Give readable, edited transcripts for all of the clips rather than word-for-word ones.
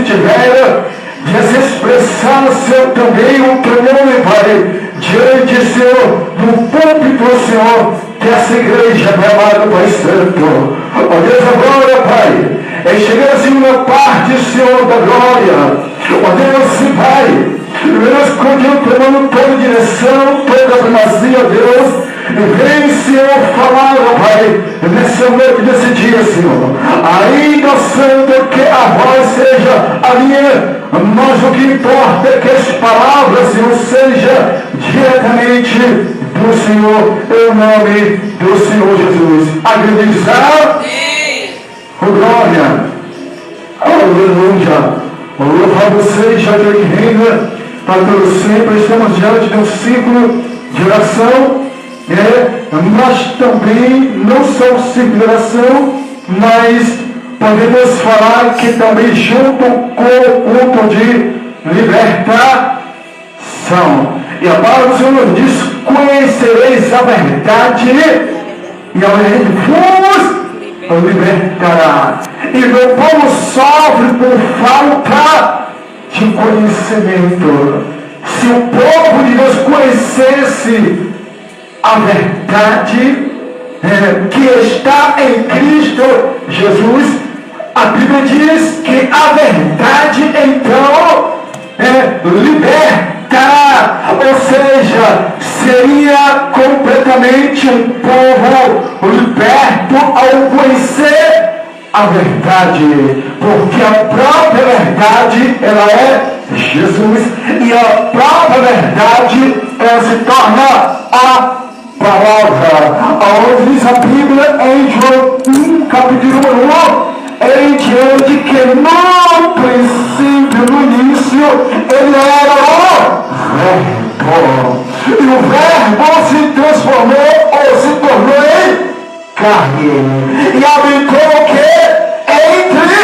tiver de expressar, Senhor, também o teu nome, Pai, diante, Senhor, do púlpito, Senhor, dessa igreja, meu amado Pai Santo. Ó Deus, agora, Pai, chegamos em uma parte, Senhor, da glória. Ó Deus, Pai, Deus, continua tomando toda direção, toda primazia, Deus. Vem, Senhor, falar, Pai, nessa noite, nesse dia, Senhor. Ainda, Santo, que a voz seja a minha, mas o que importa é que as palavras, Senhor, seja diretamente do Senhor, em nome do Senhor Jesus. Acreditar? Glória. Aleluia. Louvado seja aquele que reina para todos sempre. Estamos diante de um ciclo de oração. Mas também não só o ciclo de oração, mas podemos falar que também junto com o culto de libertação. E a palavra do Senhor diz: conhecereis a verdade e a verdade vos libertará. E meu povo sofre por falta de conhecimento. Se o povo de Deus conhecesse a verdade que está em Cristo Jesus, a Bíblia diz que a verdade então libertará, ou seja, seria completamente um povo liberto ao conhecer a verdade, porque a própria verdade ela é Jesus, e a própria verdade ela se torna a palavra. Aonde diz a Bíblia em João 1, capítulo 1, em diante que no princípio, no início, ele era o Verbo. E o Verbo se transformou ou se tornou em carne. E habitou o que? Entre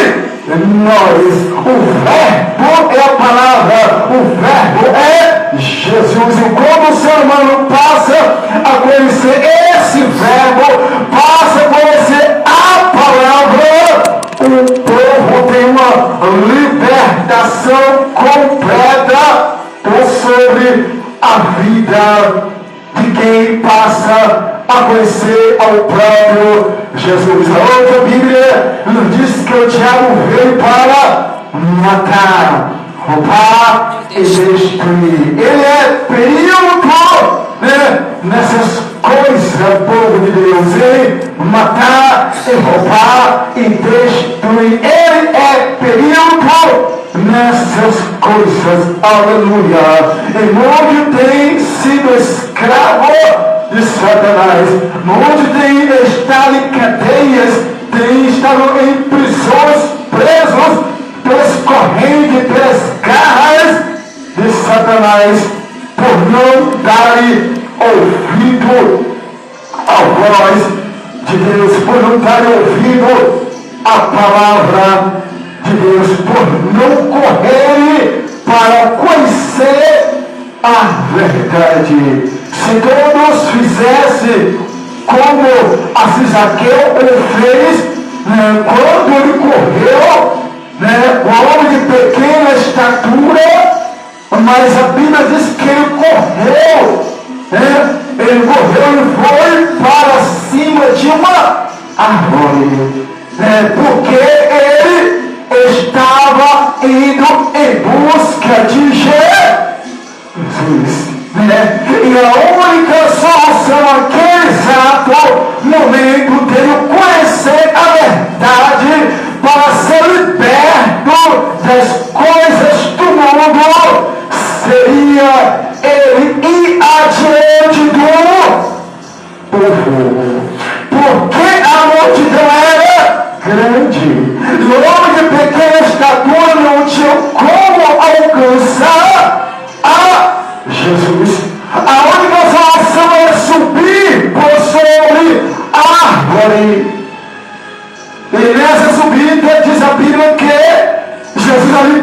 nós. O Verbo é a palavra. O Verbo é Jesus. E quando o ser humano passa a conhecer esse Verbo, passa a conhecer a palavra, o povo tem uma libertação completa sobre a vida de quem passa a conhecer ao próprio Jesus. A outra Bíblia nos diz que o diabo veio para matar, roubar e destruir. Ele é período nessas coisas, povo de Deus. Ele matar e roubar e destruir. Ele é período nessas coisas. Aleluia. E onde tem sido escravo de Satanás, onde tem estado em cadeias, tem estado em prisões, presos pelas correntes, pelas garras de Satanás, por não darem ouvido à voz de Deus, por não darem ouvido à palavra de Deus, por não correrem para conhecer a verdade. Se todos fizessem como Zaqueu o fez, quando ele correu, um homem de pequena estatura, mas a Bíblia diz que ele correu, ele foi para cima de uma árvore, porque ele estava indo em busca de Jesus. E a única solução naquele exato momento dele conhecer a verdade para ser liberto das coisas do mundo seria ele ir adiante do povo, porque a multidão era grande e o homem de pequena estatura não tinha como alcançar a Jesus. A única solução é subir por sobre a árvore. E nessa subida diz a Bíblia que Jesus ali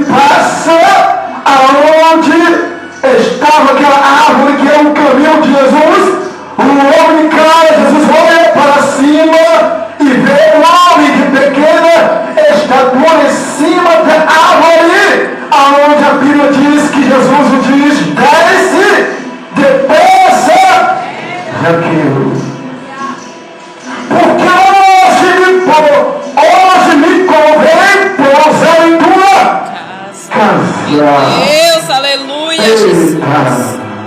Deus, aleluia, Jesus.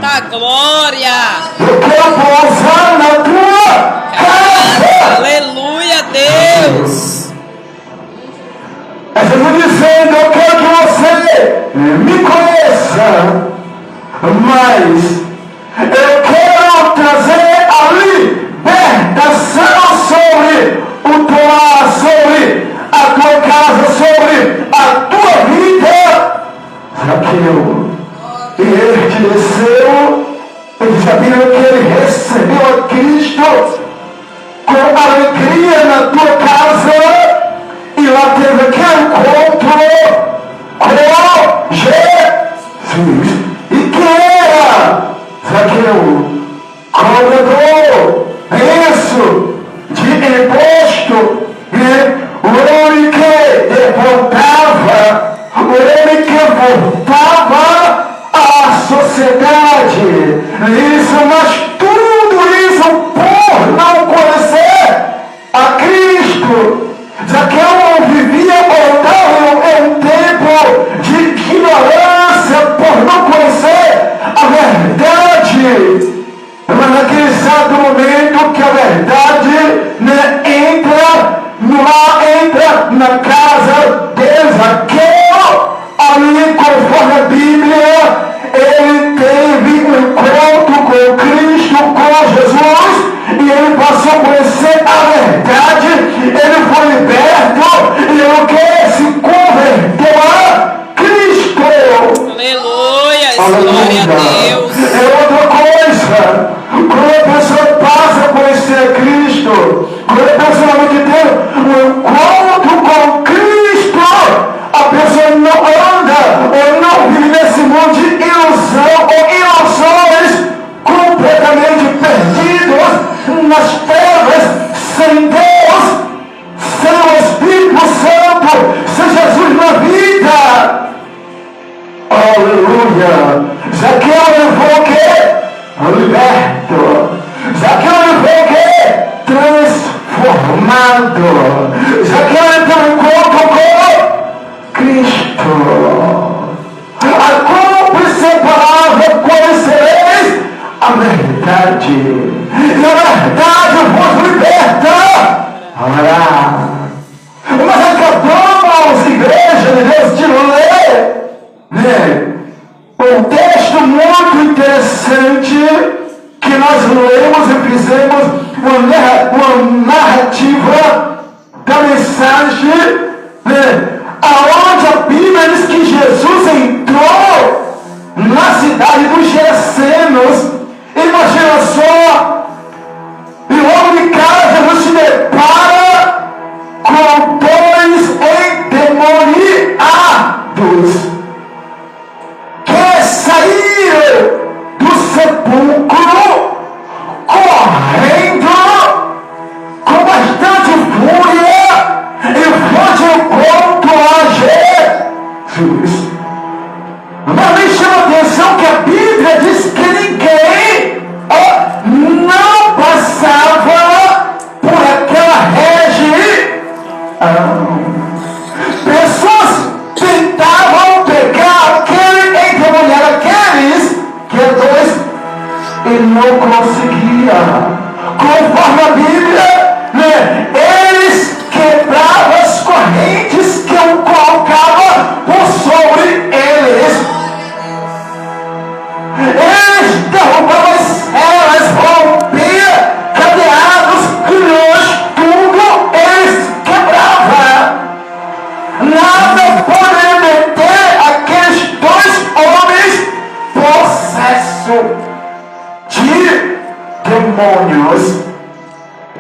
Tá glória. Eu quero pousar na tua casa. Aleluia, Deus. É Jesus dizendo, eu quero que você me conheça, mas eu quero trazer a libertação sobre o teu lar, sobre a tua casa, sobre a tua vida. Zaqueu, e ele te desceu, ele sabia que ele recebeu a Cristo com alegria na tua casa, e lá teve aquele encontro com Jesus. E que era Zaqueu? Cobrador, isso, de imposto, o homem que deportava, o homem que voltava à sociedade. Isso, mas tudo isso por não conhecer a Cristo. Zaqueu vivia em um tempo de ignorância por não conhecer a verdade. Mas naquele exato momento que a verdade entra no lar, entra na casa de Zaqueu, ali conforme a Bíblia, ele teve um encontro com Cristo, com Jesus, e ele passou a conhecer a verdade, ele foi liberto, e ele quer se converteu a Cristo. Aleluia, glória a Deus. É outra coisa. Quando a pessoa passa a conhecer Cristo, quando a pessoa tem um encontro com Cristo, a pessoa não anda ou não vive nesse mundo de ilusão ou ilusões, completamente perdidos nas trevas, sem Deus, sem o Espírito Santo, sem Jesus na vida. Aleluia! Zaqueu levou o quê? Liberto. Zaqueu levou o quê? Transformado. Zaqueu teve um encontro com Cristo. A cúmplice palavra, conhecereis a verdade, e a verdade vos liberta. Mas acabamos, igreja de Deus, de ler um texto muito interessante que nós lemos e fizemos uma narrativa da mensagem, aonde a Bíblia diz que Jesus entrou na cidade dos Gerasenos. Imagina só, e logo de cara Jesus se depara com dois endemoniados que saíram do sepulcro correndo com bastante fúria e foi de encontro a Jesus. Mas me chama a atenção que a Bíblia diz que ninguém não passava por aquela região. Pessoas tentavam pegar aquele endemoniado, aqueles que é dois, e não conseguia. Conforme a Bíblia, eles quebravam as correntes que eu colocava por sobre eles. Eles derrubavam as celas, rompiam cadeados, grilhões, tudo eles quebravam. Nada poderia deter aqueles dois homens possesso de demônios.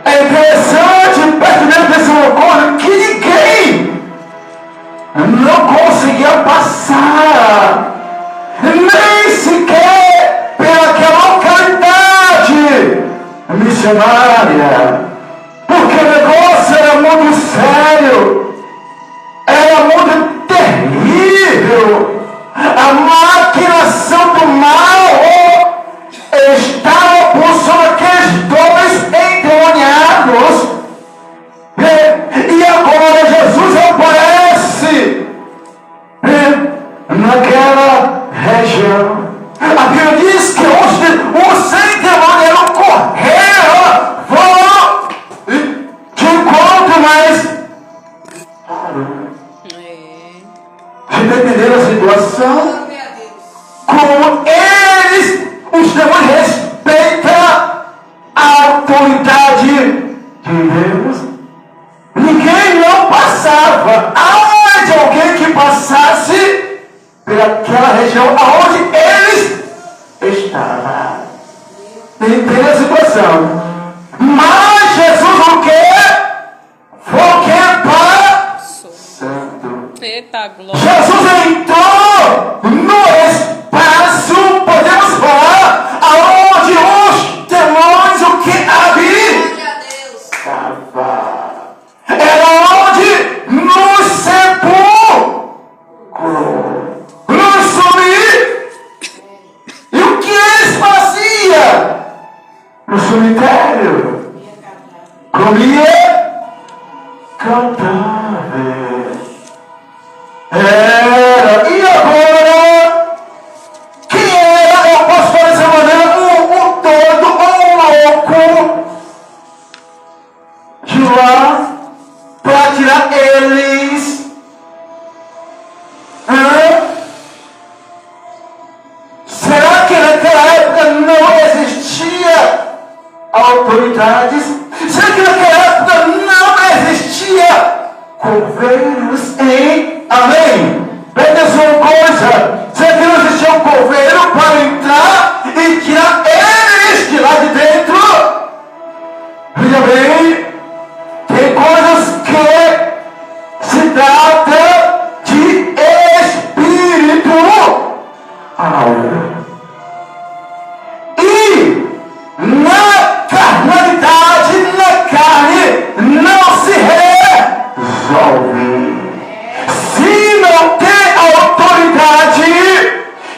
É interessante, preste atenção uma coisa, que ninguém não conseguia passar, nem sequer pelaquela localidade missionária, porque o negócio era muito sério, era muito terrível. A maquinação do mal estava por sobre aqueles dois endemoniados. E agora Jesus aparece naquela entenderam a situação? Como eles, os demônios, respeitam a autoridade de Deus. Ninguém não passava. Aonde alguém que passasse pelaquela região aonde eles estavam. Entende a situação? Mas Jesus o quê? Foi o quê? Para santo. Eita glória. Jesus entrou no espaço, podemos falar, aonde os demônios o que habitavam. Era onde no sepulcro, no sumir. E o que eles faziam? No cemitério. Comia, cantava. Era. E agora? Quem era? Eu posso falar dessa maneira? Um doido, um louco. De lá. Para tirar eles. Será que naquela época não existia autoridades? Será que naquela época não existia coveiros em amém? Presta uma coisa. Será que não existia um coveiro para entrar e tirar eles de lá de dentro? Veja bem. Tem coisas que se trata de espírito alma. E na carnalidade, na carne, não se resolve. Se não tem autoridade,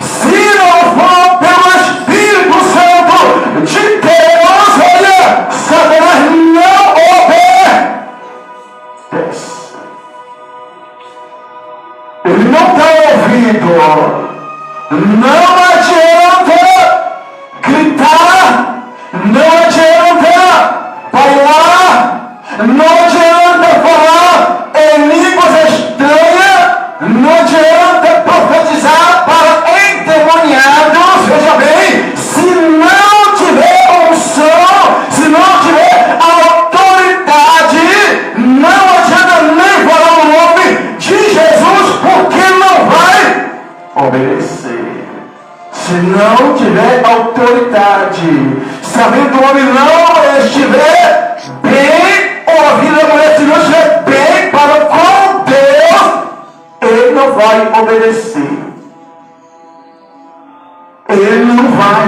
se não for pelo Espírito Santo de Deus, olha, Satanás não obedece. Ele não está ouvindo. Não adianta gritar, não adianta bailar, não adianta falar em línguas estranhas, não adianta profetizar para endemoniados. Veja bem, se não tiver unção, se não tiver autoridade, não adianta nem falar o nome de Jesus, porque não vai obedecer. Se não tiver autoridade, se a vida do homem não estiver bem, ou a vida da mulher se não estiver bem para com Deus, ele não vai obedecer. Ele não vai.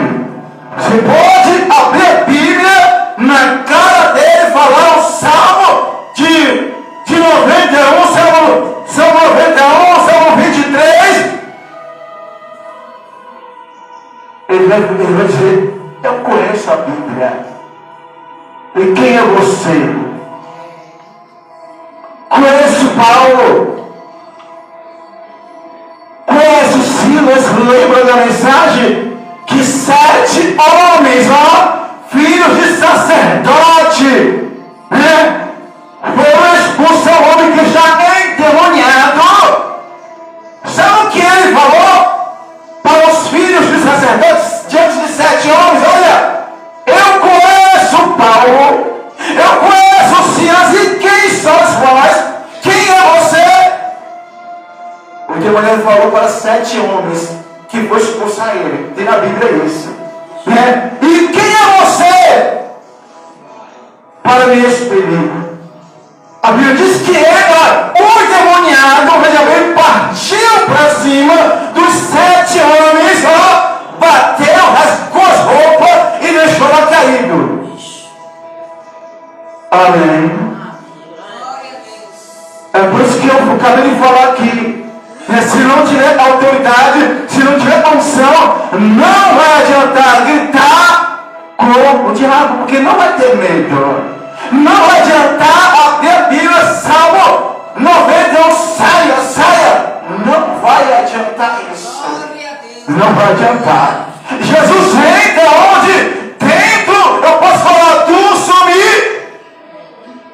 Você pode abrir a Bíblia na cara dele e falar o Salmo de 91, Salmo 91, Salmo 23. Ele vai dizer, eu conheço a Bíblia. E quem é você? Conheço Paulo. Conheço Silas. Lembra da mensagem? Que 7 homens, filhos de sacerdote, foram expulsos ao homem que já é endemoniado. Sabe o que ele falou? Para os filhos dos sacerdotes, diante de 7 homens, olha, eu conheço Paulo, eu conheço Silas, e quem sois vós? Quem é você? O endemoniado falou para 7 homens que foi expulsar ele. Tem na Bíblia isso. E quem é você? Para me expelir. A Bíblia diz que ela, o endemoniado, veja bem, partiu para cima dos 7 homens, bateu, rasgou as roupas e deixou ela caído. Amém. É por isso que eu acabei de falar aqui. Se não tiver autoridade, se não tiver unção, não vai adiantar gritar com o diabo, porque não vai ter medo. Não vai adiantar abrir a Bíblia, Salmo 91, saia. Não vai adiantar isso. Não vai adiantar. Jesus vem de onde? Dentro, eu posso falar do sumir.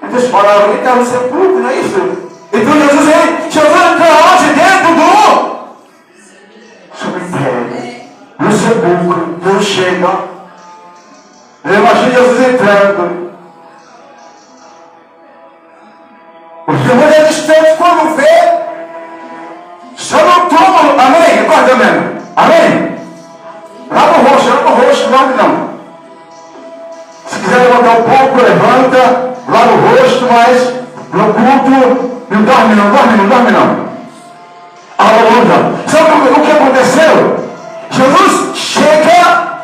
Eles falaram, ele está no sepulcro, não é isso? Então Jesus entra onde? Dentro do do sepulcro. Deus chega. Eu imagino Jesus entrando. Os demônios é distante quando vê. Só no túmulo. Amém? Acorda mesmo. Amém? Lá no rosto, não dorme não. Se quiser levantar um pouco, levanta. Lá no rosto, mas no culto, não dorme não. Aleluia. Sabe o que aconteceu? Jesus chega,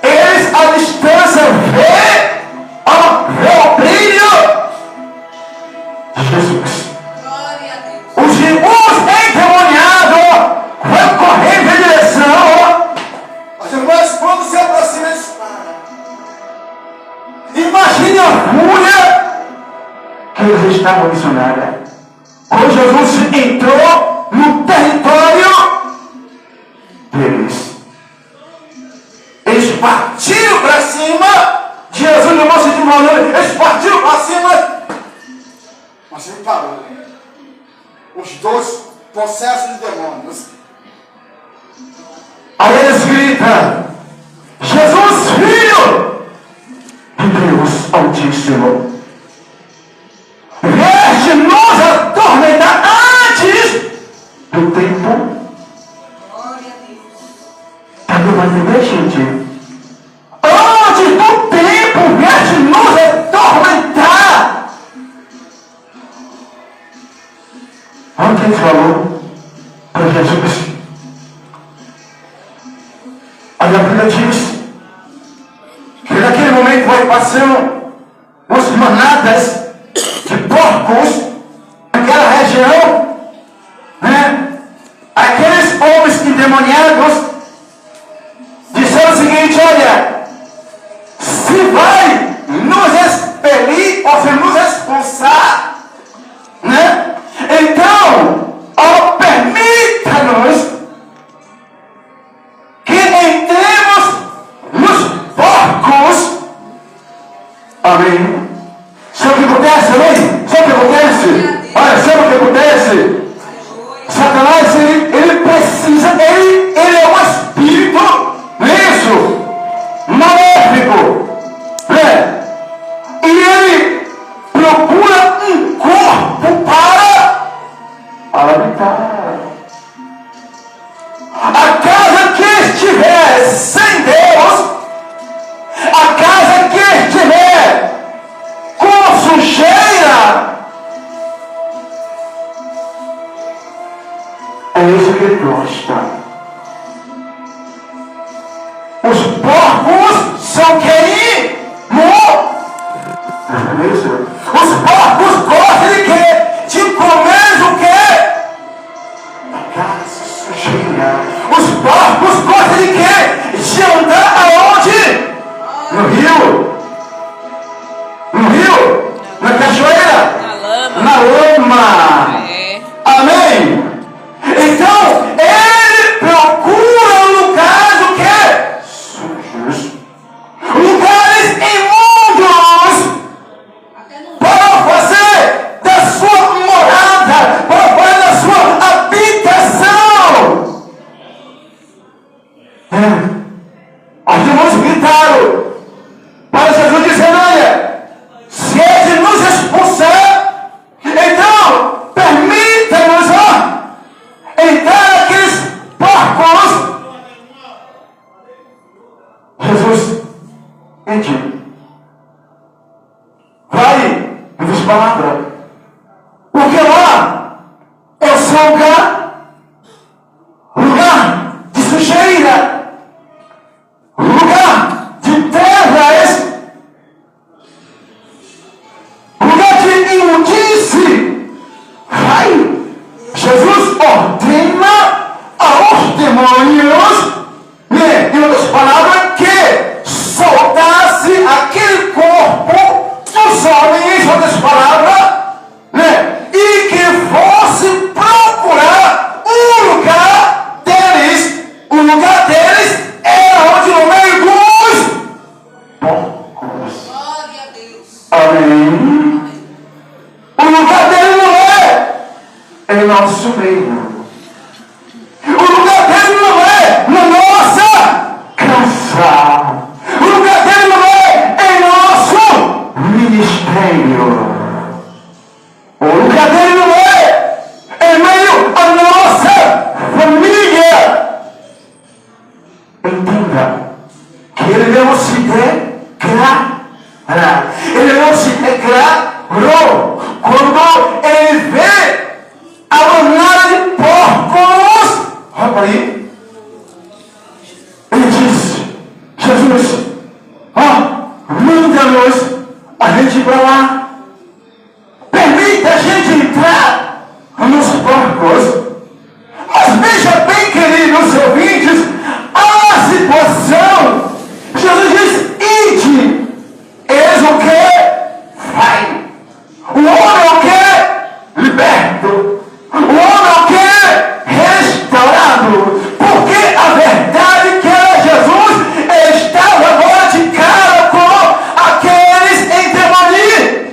eles à distância vê o brilho de Jesus. Os endemoniados vão correndo em direção. Mas irmãos, quando se aproxima de espada, imagine a fúria que eles estavam missionária. Quando Jesus entrou no território deles, eles partiram para cima. Jesus não mostra de valor, eles partiram para cima. Mas ele parou. Os dois possessos de demônios. Aí eles gritam: Jesus, filho de Deus Altíssimo, veste-nos atormentar antes do tempo. Tá dando entender, gente? Antes do tempo, veste-nos atormentar. Olha o que ele falou para Jesus. Aí a Bíblia diz que naquele momento vai passando umas manadas de porcos naquela região, né? Aqueles homens endemoniados disseram o seguinte: olha, se vai nos expelir ou se nos expulsar, né? Então, permita-nos que entremos nos porcos. Amém. Sabe o que acontece, amém? Sabe o que acontece? Olha, sabe o que acontece? Satanás, ele precisa, ele é um espírito, isso, maléfico, né? E ele procura um corpo para habitar. A casa que estiver sem Deus, a casa que estiver com sujeira, é isso que ele gosta. Os porcos são quem? Os porcos gostam de quê? De comer o quê? A casa sujeira. Os porcos gostam de quê? De andar aonde? No rio. No rio? Na cachoeira? Na lama. É. Amém? Então, ele procura lugares o quê? Sujos. Lugares imundos para fazer da sua morada, para fazer da sua habitação. Os demônios gritaram para Jesus dizendo: olha, se ele nos expulsar, então permita-nos entrar naqueles porcos. Jesus pediu: vai, me diz palavra, porque lá é o seu lugar de sujeira, lugar de trevas, lugar de imundice. Vai. Jesus ordena aos demônios, né, em outras palavras, que soltasse aquele corpo dos homens, em outras palavras, né, e que fosse procurar um lugar deles. O lugar deles era onde? No meio dos porcos. Glória a Deus. Amém. O lugar dele não é em nosso meio. O lugar dele não é na nossa Quando ele vê a manada de porcos, olha para aí, ele diz: Jesus, manda-nos a gente ir para lá, permita a gente entrar nos porcos. Mas veja bem, queridos ouvintes, a situação. Jesus diz: ide. Eles o que? Vai. O homem é o que? Liberto. O homem é o que? Restaurado. Porque a verdade que era Jesus estava agora de cara com aqueles endemoniados.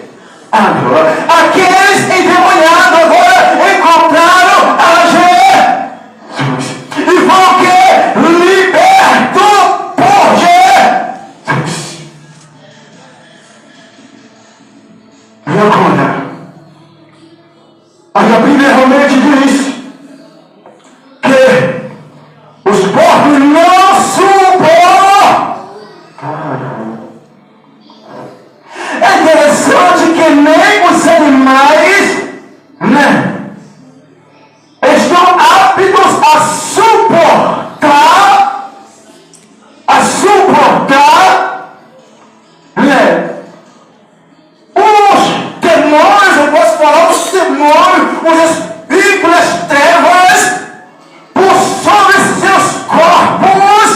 Aqueles endemoniados agora encontraram a Jesus. E vão o que? Liberto por Jesus. E agora? A Bíblia realmente diz que os porcos não suportam. É interessante que nem os animais, estão aptos a suportar, os demônios. Eu posso falar os demônios, os espíritos das trevas, por sobre seus corpos.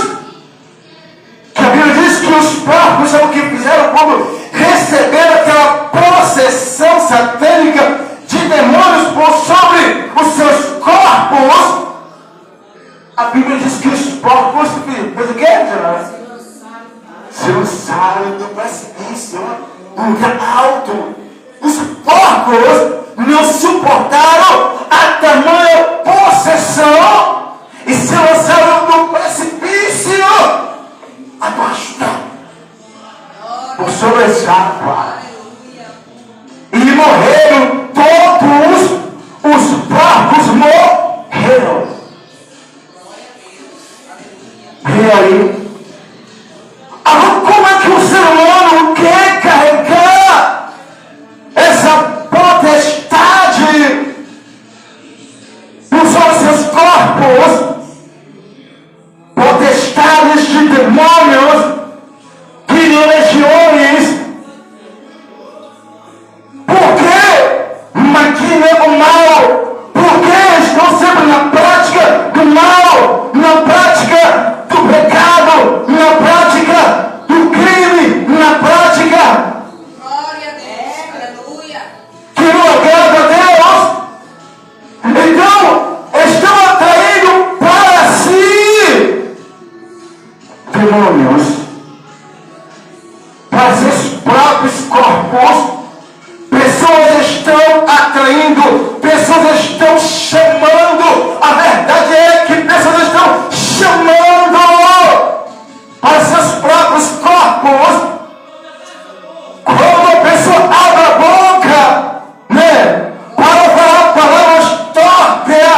Que a Bíblia diz que os porcos são o que fizeram quando receberam aquela possessão satânica de demônios por sobre os seus corpos. A Bíblia diz que os porcos fez o quê, Jonathan? Se lançaram do precipício, um lugar alto. Os porcos não suportaram a tamanha possessão e se lançaram do precipício abaixo, por sobre as águas. E morreram todos, os porcos morreram. E aí? Agora, como é que o ser humano quer carregar essa potestade por sobre seus corpos? Potestades de demônios, de legiões. Por que maquinam o mal? Por que estão sempre na prática do mal, na prática do pecado, na prática do crime, na prática Glória a Deus, aleluia. que não agrada a Deus? Então, estão atraindo para si demônios, para seus próprios corpos. Pessoas estão atraindo, pessoas estão chamando. A verdade é que pessoas estão chamando para seus próprios corpos. Quando a pessoa abre a boca, para falar palavras tortas,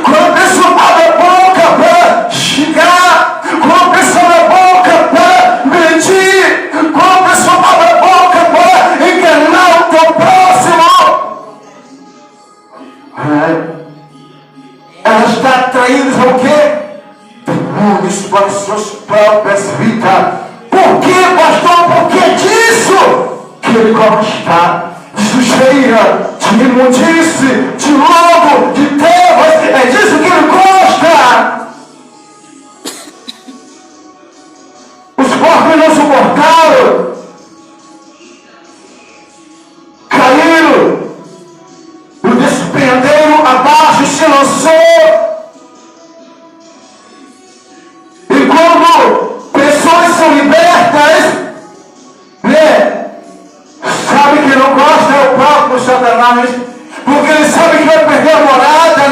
quando a pessoa abre a boca para xingar, quando a pessoa abre a boca para mentir, quando a pessoa abre a boca para enganar o teu próximo, ela está atraindo o quê? Demônios para suas próprias vidas. Por que, pastor? Por que disso? Que ele gosta de sujeira, de imundície, de lodo, de trevas. É disso que ele gosta. Os porcos não suportaram. Caíram. O despenhadeiro abaixo se lançou. E quando pessoas são libertas, sabe que não gosta é o próprio Satanás, porque ele sabe que vai perder a morada,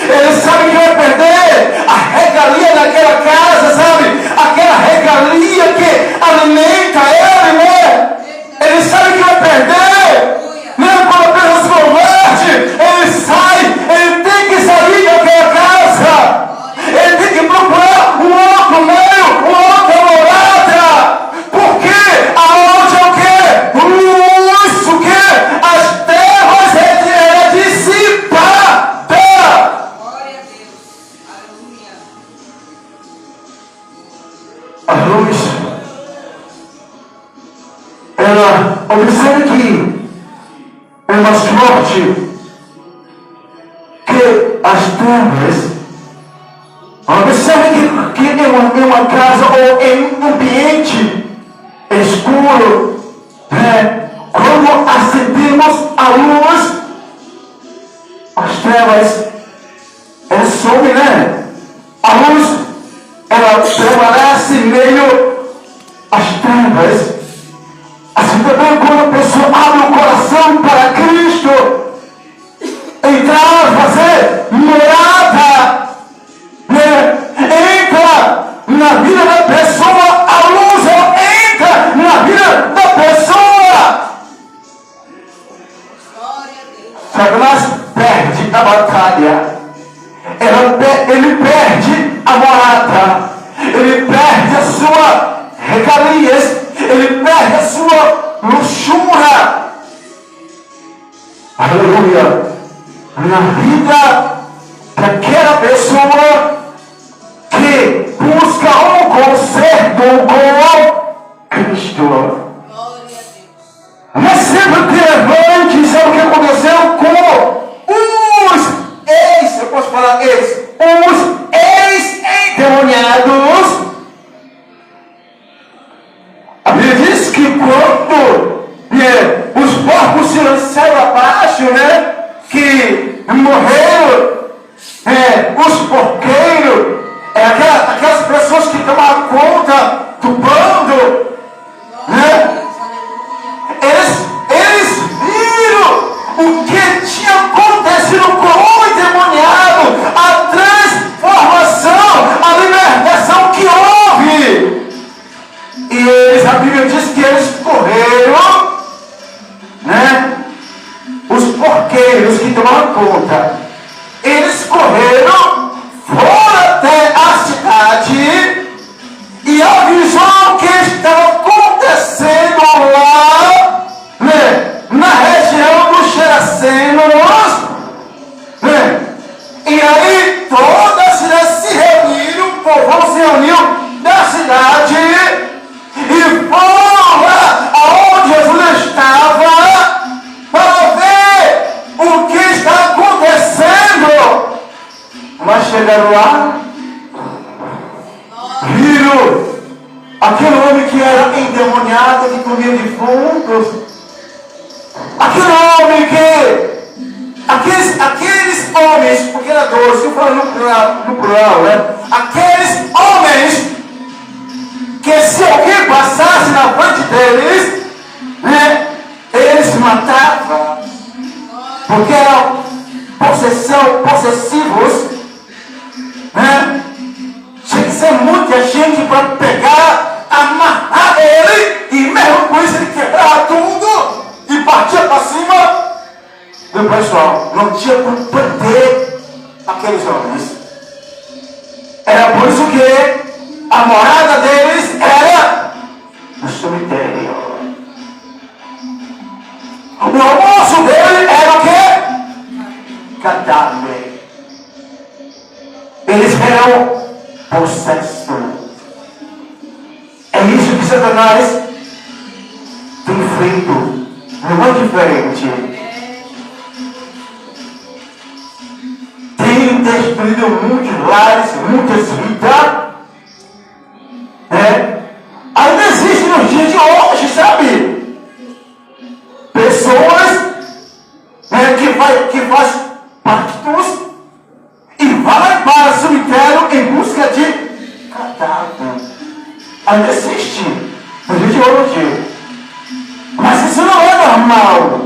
ele sabe que vai perder a regalia daquela casa, sabe? Aquela regalia que alimenta ele, ele sabe que vai perder. Quando a pessoa se converte, ele sai, ele tem que sair daquela casa, ele tem que procurar um outro meio, uma outra morada. Porque aonde é o quê? O quê? A luz, ela observa que é mais forte que as trevas. Observe que em uma casa ou em um ambiente escuro, quando acendemos a luz, as trevas, elas somem, né? A luz, ela prevalece em meio às trevas. Assim também quando a pessoa abre o coração para Cristo, entrar, fazer morada, entra na vida da pessoa, a luz entra na vida da pessoa. Satanás perde a batalha, ele perde a morada, ele perde a sua regalias, ele perde a sua luxúria. Aleluia. Na vida daquela pessoa que busca um conserto com Cristo. Mas sempre que levante, sabe o que aconteceu com os eu posso falar os ex-endemoniados? A Bíblia diz que quando os porcos se lançaram abaixo, que morreram, os porqueiros, aquelas pessoas que tomaram conta do bando, eles viram o que tinha acontecido com o endemoniado, a transformação, a libertação que houve. E a Bíblia diz que eles correram, os porqueiros que tomaram conta, eles correram, foram até a cidade e avisou o que estava acontecendo lá, na região dos Gerasenos, e aí toda a cidade se reuniu, o povo se reuniu da cidade e foram lá aonde Jesus estava para ver o que está acontecendo. Mas chegaram lá, viram aquele homem que era endemoniado, que comia defuntos, aquele homem que aqueles homens, porque era 12, eu falo no plural, aqueles homens que se alguém passasse na frente deles, eles matavam, porque eram possessivos, tinha que ser muita gente para pegar, amarrar ele, e mesmo com isso ele quebrava tudo e partia para cima do pessoal. Não tinha como prender aqueles homens. Era por isso que a morada deles era no cemitério. O almoço dele era o quê? Cadáver. Eles eram possessos. É isso que Satanás tem feito. Não é diferente. Tem destruído muitos lares, muitas vidas. Ainda existe nos dias de hoje, sabe? Pessoas que fazem pactos e vai para o cemitério em busca de cadáver. Ainda existe no dia de hoje. Mas isso não é normal.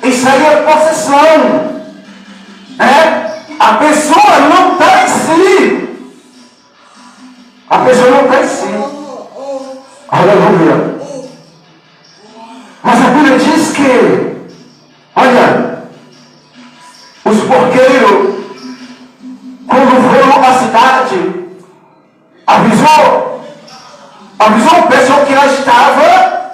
Isso aí é possessão. A pessoa não está em si. A pessoa não está em si. Aleluia. Mas a Bíblia diz que, olha, os porqueiros, quando foram à cidade, avisou o pessoal que lá estava,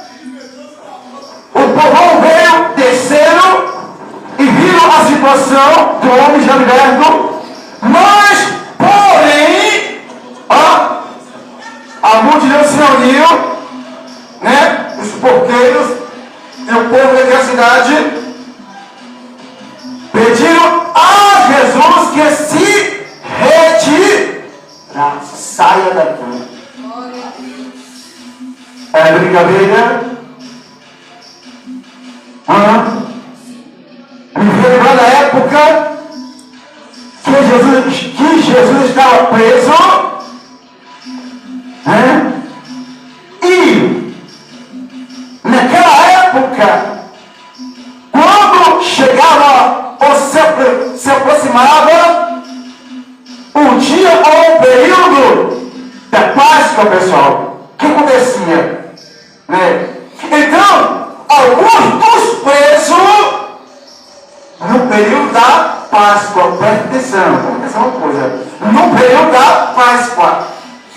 o povo veio, desceram e viram a situação do homem já liberto, mas, porém, a multidão se reuniu, né, os porqueiros e o povo daquela cidade pediram a Jesus que se retirasse, saia daqui. É brincadeira? Me lembra da época que Jesus estava preso, né? E naquela época, quando chegava ou se aproximava um dia ou um período da Páscoa, pessoal, o que acontecia? Né? Então, alguns dos presos, no período da Páscoa, presta atenção uma coisa, no período da Páscoa,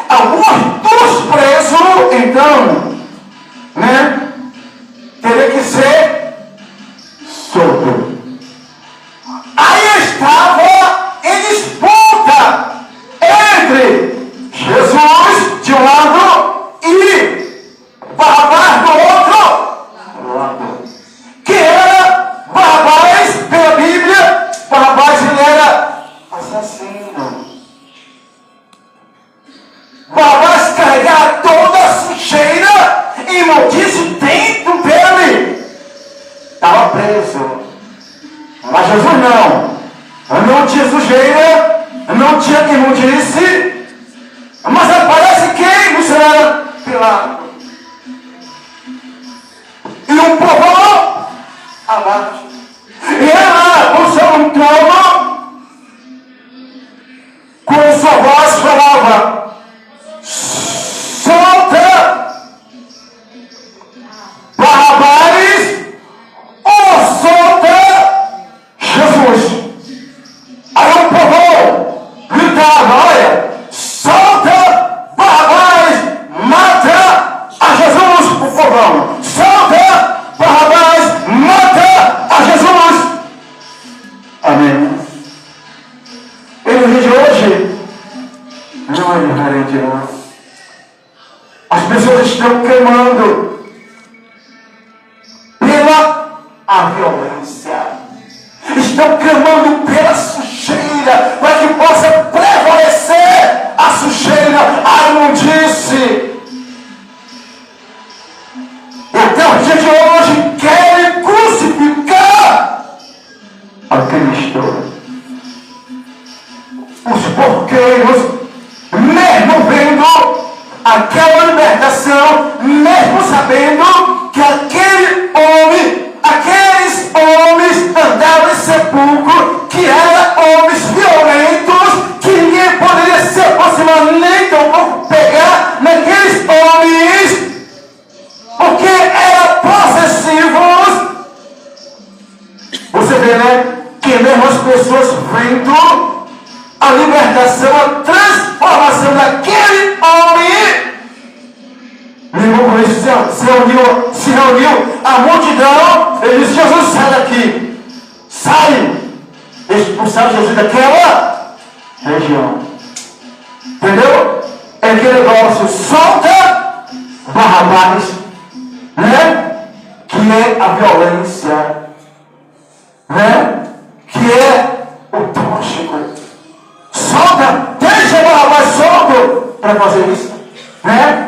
alguns dos presos, então, né, teria que ser solto. Aí estava em disputa entre Jesus de um lado e Barrabás do outro lado. Que era Barrabás, pela Bíblia, Barrabás ele era assassino. Barrabás carregava toda a sujeira e imundície dentro dele. Estava preso. Mas Jesus não. Não tinha sujeira, não tinha imundície. Mas aparece quem? Isso era Pilato. E um povão abaixo. E ela, com seu trono, com sua voz falava: solta Barrabás ou solta Jesus. Aí o povo gritava: olha, solta Barrabás, mata a Jesus, o povão. Solta Barrabás, mata a Jesus. Amém. E no dia de hoje, não é diferente, não. As pessoas estão clamando pela violência. Estão clamando pela sujeira, para que possa prevalecer a sujeira, a imundície. E até o dia de hoje querem crucificar a Cristo. Os porqueiros, mesmo vendo aquela libertação, mesmo sabendo que aqueles homens andavam em sepulcro, que eram homens violentos, que ninguém poderia se aproximar nem tampouco pegar naqueles homens, porque eram possessivos. Você vê, né, que mesmo as pessoas vendo a libertação, a transformação daquele homem, se reuniu a multidão. Ele disse: Jesus, sai daqui, sai. Expulsaram Jesus daquela região. Entendeu? É aquele negócio: solta Barrabás, né? Que é a violência, né? Que é o tóxico. Solta, deixa Barrabás solto para fazer isso, né?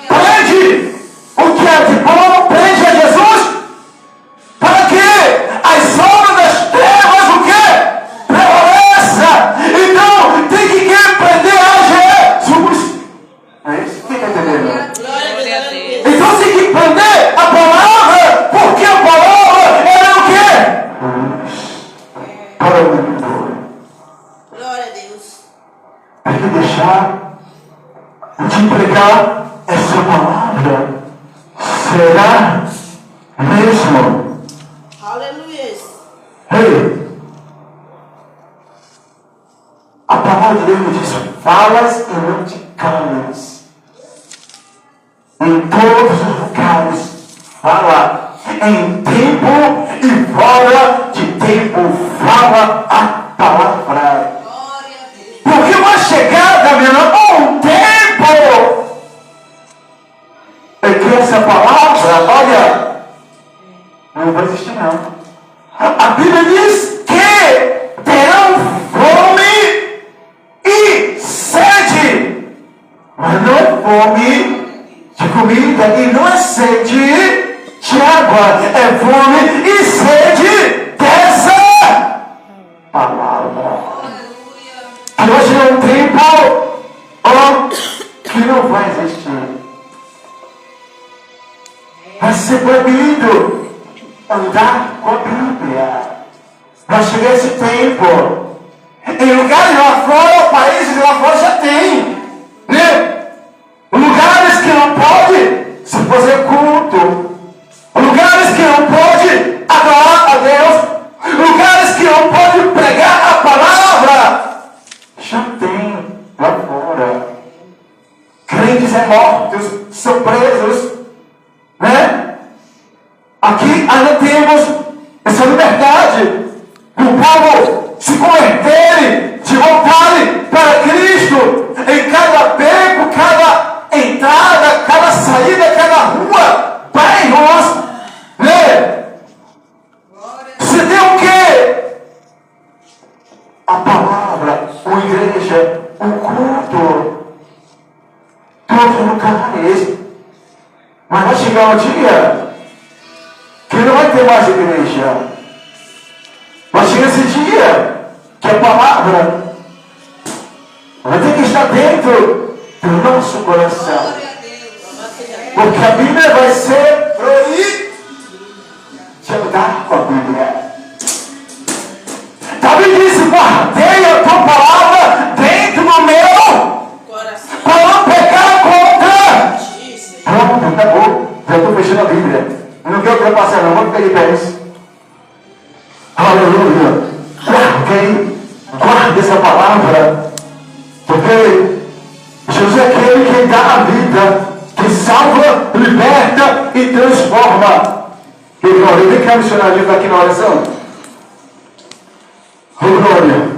Prende o que é de bom, prende a Jesus, para que as obras das trevas, o que? Prevaleça. Então tem que prender a Jesus. É isso? Quem está entendendo? Então tem que prender a palavra, porque a palavra é o quê? Para o mundo. Glória a Deus. Tem que deixar de pregar essa palavra. Será mesmo? Aleluia. Ei, a palavra de Deus me diz: falas e não te calas. Em todos os lugares fala. Em tempo e fora de tempo fala a palavra. Glória a Deus. Porque vai chegar, Gabriela, um tempo Não. A Bíblia diz que terão fome e sede. Mas não é fome de comida e não é sede de água. É fome e sede dessa palavra. Que hoje é um tempo que não vai existir. Vai ser proibido andar com a Bíblia. Vai chegar esse tempo. Em lugares lá fora, países lá fora já tem, né? Lugares que não pode se fazer culto. Lugares que não pode adorar a Deus. Lugares que não pode pregar a palavra. Já tem lá fora. Crentes mortos, são presos, né? Aqui ainda temos essa liberdade do povo se converterem, de voltarem para Cristo em cada beco, cada entrada, cada saída, cada rua, bairros, né? Se tem o quê? A palavra, a igreja, o culto, todos os lugares. Mas vai chegar um dia que não vai ter mais igreja. Vai chegar esse dia que a palavra vai ter que estar dentro do nosso coração. Porque a Bíblia vai ser proibida de andar com a Bíblia. Davi disse: guardei a tua palavra dentro do meu coração para não pecar contra. Pronto, acabou. Já estou fechando a Bíblia. Eu não quero ultrapassar não, vamos pegar de pés. Aleluia. Guarde essa palavra. Porque Jesus é aquele que dá a vida, que salva, liberta e transforma. E glória, vem cá, missionário, está aqui na oração. Oh, glória.